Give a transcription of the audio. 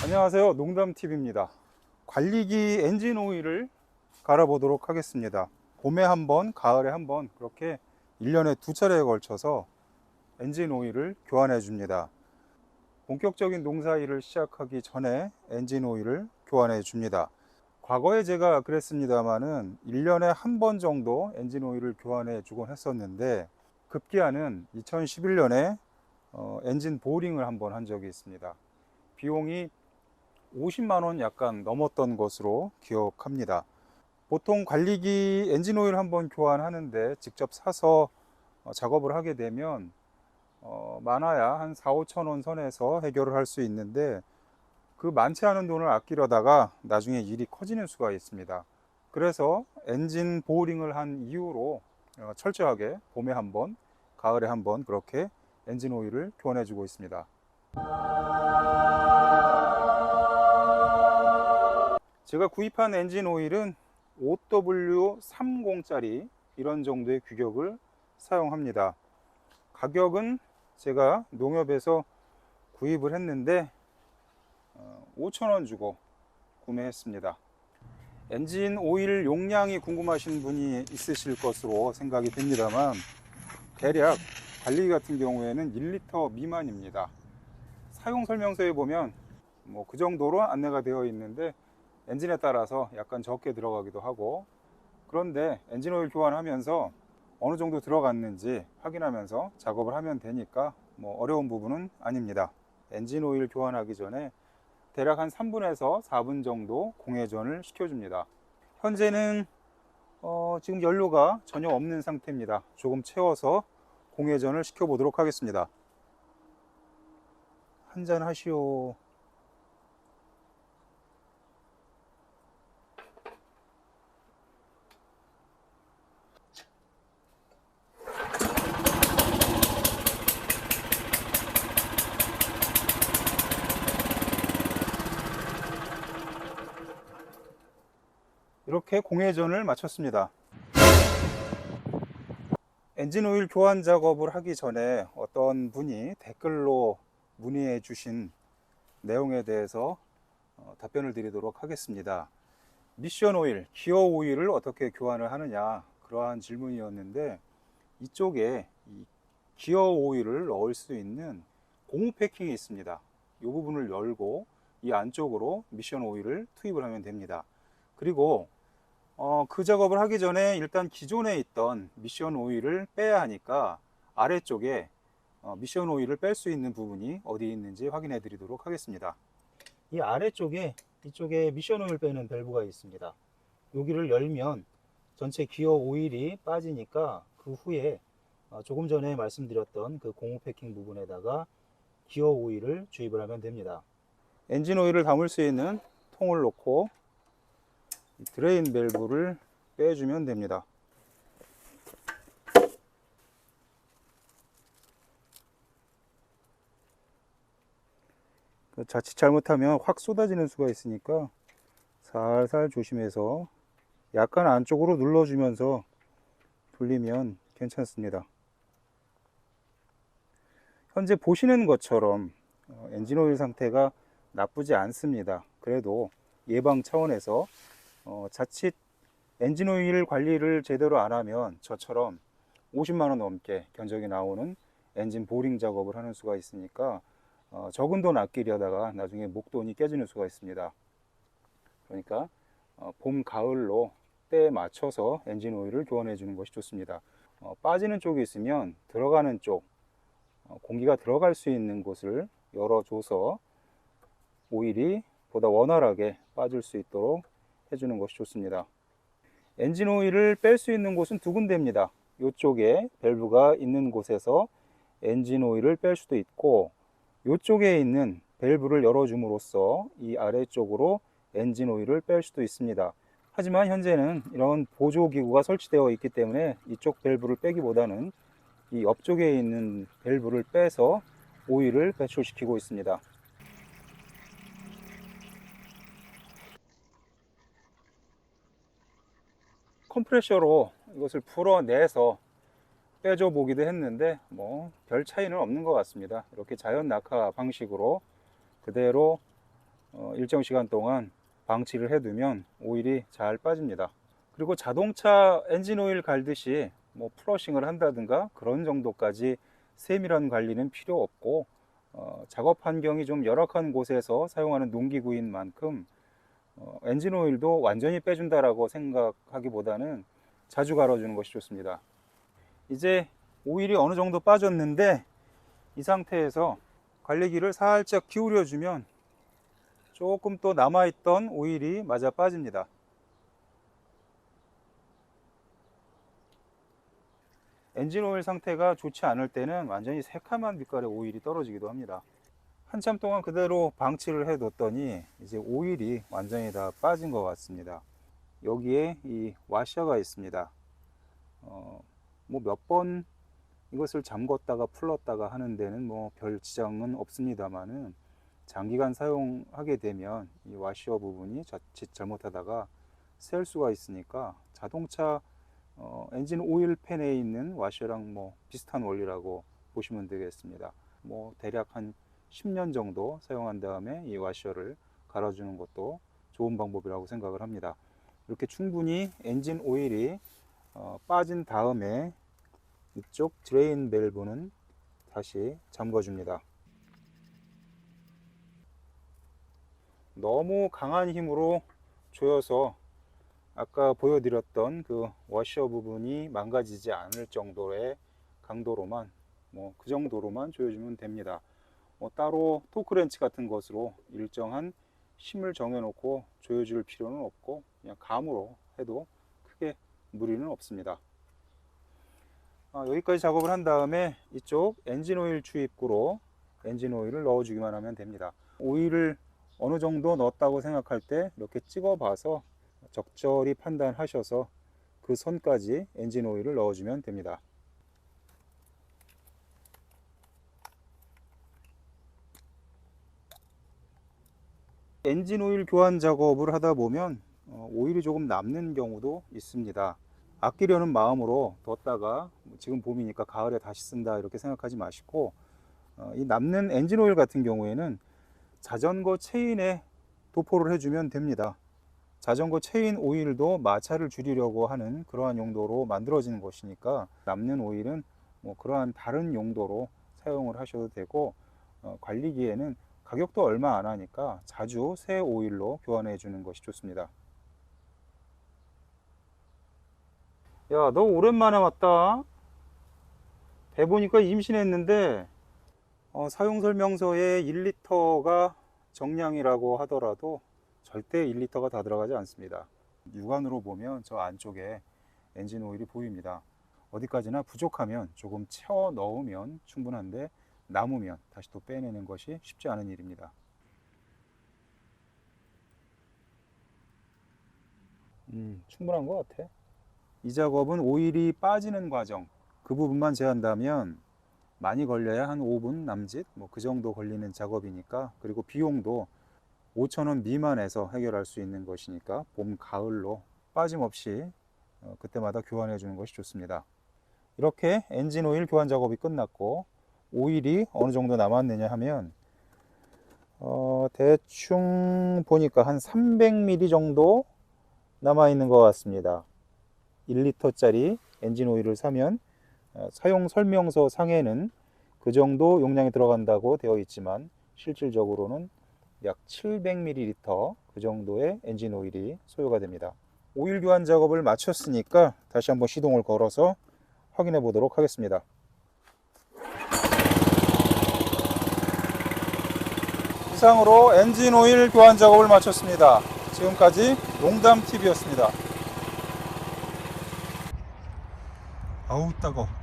안녕하세요, 농담TV입니다. 관리기 엔진 오일을 갈아보도록 하겠습니다. 봄에 한번, 가을에 한번 그렇게 1년에 2차례에 걸쳐서 엔진 오일을 교환해 줍니다. 본격적인 농사일을 시작하기 전에 엔진 오일을 교환해 줍니다. 과거에 제가 그랬습니다만은 1년에 한 번 정도 엔진 오일을 교환해 주곤 했었는데, 급기야는 2011년에 엔진 보링을 한번 한 적이 있습니다. 비용이 50만 원 약간 넘었던 것으로 기억합니다. 보통 관리기 엔진 오일 한번 교환하는데 직접 사서 작업을 하게 되면 많아야 한 4, 5천 원 선에서 해결을 할 수 있는데, 그 많지 않은 돈을 아끼려다가 나중에 일이 커지는 수가 있습니다. 그래서 엔진 보링을 한 이후로 철저하게 봄에 한번, 가을에 한번 그렇게 엔진 오일을 교환해 주고 있습니다. 제가 구입한 엔진 오일은 OW30짜리 이런 정도의 규격을 사용합니다. 가격은 제가 농협에서 구입을 했는데 5,000원 주고 구매했습니다. 엔진 오일 용량이 궁금하신 분이 있으실 것으로 생각이 됩니다만, 대략 관리기 같은 경우에는 1리터 미만입니다. 사용 설명서에 보면 그 정도로 안내가 되어 있는데, 엔진에 따라서 약간 적게 들어가기도 하고, 그런데 엔진 오일 교환하면서 어느 정도 들어갔는지 확인하면서 작업을 하면 되니까 어려운 부분은 아닙니다. 엔진 오일 교환하기 전에 대략 한 3분에서 4분 정도 공회전을 시켜줍니다. 현재는 지금 연료가 전혀 없는 상태입니다. 조금 채워서 공회전을 시켜보도록 하겠습니다. 한잔 하시오. 이렇게 공회전을 마쳤습니다. 엔진 오일 교환 작업을 하기 전에 어떤 분이 댓글로 문의해 주신 내용에 대해서 답변을 드리도록 하겠습니다. 미션 오일, 기어 오일을 어떻게 교환을 하느냐, 그러한 질문이었는데, 이쪽에 이 기어 오일을 넣을 수 있는 고무 패킹이 있습니다. 이 부분을 열고 이 안쪽으로 미션 오일을 투입을 하면 됩니다. 그리고 그 작업을 하기 전에 일단 기존에 있던 미션 오일을 빼야 하니까 아래쪽에 미션 오일을 뺄 수 있는 부분이 어디 있는지 확인해 드리도록 하겠습니다. 이 아래쪽에, 이쪽에 미션 오일 빼는 밸브가 있습니다. 여기를 열면 전체 기어 오일이 빠지니까 그 후에 조금 전에 말씀드렸던 그 고무 패킹 부분에다가 기어 오일을 주입을 하면 됩니다. 엔진 오일을 담을 수 있는 통을 놓고 드레인 밸브를 빼주면 됩니다. 자칫 잘못하면 확 쏟아지는 수가 있으니까 살살 조심해서 약간 안쪽으로 눌러주면서 돌리면 괜찮습니다. 현재 보시는 것처럼 엔진 오일 상태가 나쁘지 않습니다. 그래도 예방 차원에서 자칫 엔진 오일 관리를 제대로 안 하면 저처럼 50만 원 넘게 견적이 나오는 엔진 보링 작업을 하는 수가 있으니까 적은 돈 아끼려다가 나중에 목돈이 깨지는 수가 있습니다. 그러니까 봄, 가을로 때에 맞춰서 엔진 오일을 교환해 주는 것이 좋습니다. 빠지는 쪽이 있으면 들어가는 쪽, 공기가 들어갈 수 있는 곳을 열어줘서 오일이 보다 원활하게 빠질 수 있도록 해주는 것이 좋습니다. 엔진 오일을 뺄 수 있는 곳은 두 군데입니다. 이쪽에 밸브가 있는 곳에서 엔진 오일을 뺄 수도 있고, 이쪽에 있는 밸브를 열어줌으로써 이 아래쪽으로 엔진 오일을 뺄 수도 있습니다. 하지만 현재는 이런 보조기구가 설치되어 있기 때문에 이쪽 밸브를 빼기보다는 이 옆쪽에 있는 밸브를 빼서 오일을 배출시키고 있습니다. 컴프레셔로 이것을 풀어내서 빼줘 보기도 했는데 별 차이는 없는 것 같습니다. 이렇게 자연 낙하 방식으로 그대로 일정 시간 동안 방치를 해두면 오일이 잘 빠집니다. 그리고 자동차 엔진 오일 갈듯이 뭐 플러싱을 한다든가 그런 정도까지 세밀한 관리는 필요 없고, 작업 환경이 좀 열악한 곳에서 사용하는 농기구인 만큼 엔진 오일도 완전히 빼준다라고 생각하기보다는 자주 갈아주는 것이 좋습니다. 이제 오일이 어느 정도 빠졌는데 이 상태에서 관리기를 살짝 기울여 주면 조금 또 남아있던 오일이 마저 빠집니다. 엔진 오일 상태가 좋지 않을 때는 완전히 새카만 빛깔의 오일이 떨어지기도 합니다. 한참 동안 그대로 방치를 해뒀더니 이제 오일이 완전히 다 빠진 것 같습니다. 여기에 이 와셔가 있습니다. 뭐 몇 번 이것을 잠궜다가 풀렀다가 하는 데는 뭐 별 지장은 없습니다만은, 장기간 사용하게 되면 이 와셔 부분이 자칫 잘못하다가 셀 수가 있으니까 자동차 엔진 오일 팬에 있는 와셔랑 뭐 비슷한 원리라고 보시면 되겠습니다. 뭐 대략 한 10년 정도 사용한 다음에 이 와셔를 갈아주는 것도 좋은 방법이라고 생각을 합니다. 이렇게 충분히 엔진 오일이 빠진 다음에 이쪽 드레인 밸브는 다시 잠궈 줍니다. 너무 강한 힘으로 조여서 아까 보여드렸던 그 워셔 부분이 망가지지 않을 정도의 강도로만, 뭐 그 정도로만 조여주면 됩니다. 따로 토크렌치 같은 것으로 일정한 힘을 정해놓고 조여줄 필요는 없고, 그냥 감으로 해도 크게 무리는 없습니다. 여기까지 작업을 한 다음에 이쪽 엔진 오일 주입구로 엔진 오일을 넣어주기만 하면 됩니다. 오일을 어느 정도 넣었다고 생각할 때 이렇게 찍어 봐서 적절히 판단하셔서 그 선까지 엔진 오일을 넣어주면 됩니다. 엔진 오일 교환 작업을 하다 보면 오일이 조금 남는 경우도 있습니다. 아끼려는 마음으로 뒀다가 지금 봄이니까 가을에 다시 쓴다 이렇게 생각하지 마시고, 이 남는 엔진 오일 같은 경우에는 자전거 체인에 도포를 해주면 됩니다. 자전거 체인 오일도 마찰을 줄이려고 하는 그러한 용도로 만들어지는 것이니까 남는 오일은 뭐 그러한 다른 용도로 사용을 하셔도 되고, 관리기에는 가격도 얼마 안 하니까 자주 새 오일로 교환해 주는 것이 좋습니다. 야, 너 오랜만에 왔다. 대보니까 임신했는데 사용설명서에 1리터가 정량이라고 하더라도 절대 1리터가 다 들어가지 않습니다. 육안으로 보면 저 안쪽에 엔진 오일이 보입니다. 어디까지나 부족하면 조금 채워 넣으면 충분한데, 남으면 다시 또 빼내는 것이 쉽지 않은 일입니다. 충분한 것 같아. 이 작업은 오일이 빠지는 과정, 그 부분만 제한다면 많이 걸려야 한 5분 남짓, 뭐 그 정도 걸리는 작업이니까, 그리고 비용도 5,000원 미만에서 해결할 수 있는 것이니까 봄, 가을로 빠짐없이 그때마다 교환해 주는 것이 좋습니다. 이렇게 엔진 오일 교환 작업이 끝났고 오일이 어느 정도 남았느냐 하면 대충 보니까 한 300ml 정도 남아 있는 것 같습니다. 1리터짜리 엔진 오일을 사면 사용 설명서 상에는 그 정도 용량이 들어간다고 되어 있지만, 실질적으로는 약 700ml 그 정도의 엔진 오일이 소요가 됩니다. 오일 교환 작업을 마쳤으니까 다시 한번 시동을 걸어서 확인해 보도록 하겠습니다. 이상으로 엔진 오일 교환 작업을 마쳤습니다. 지금까지 농담TV였습니다. 아우 따가워.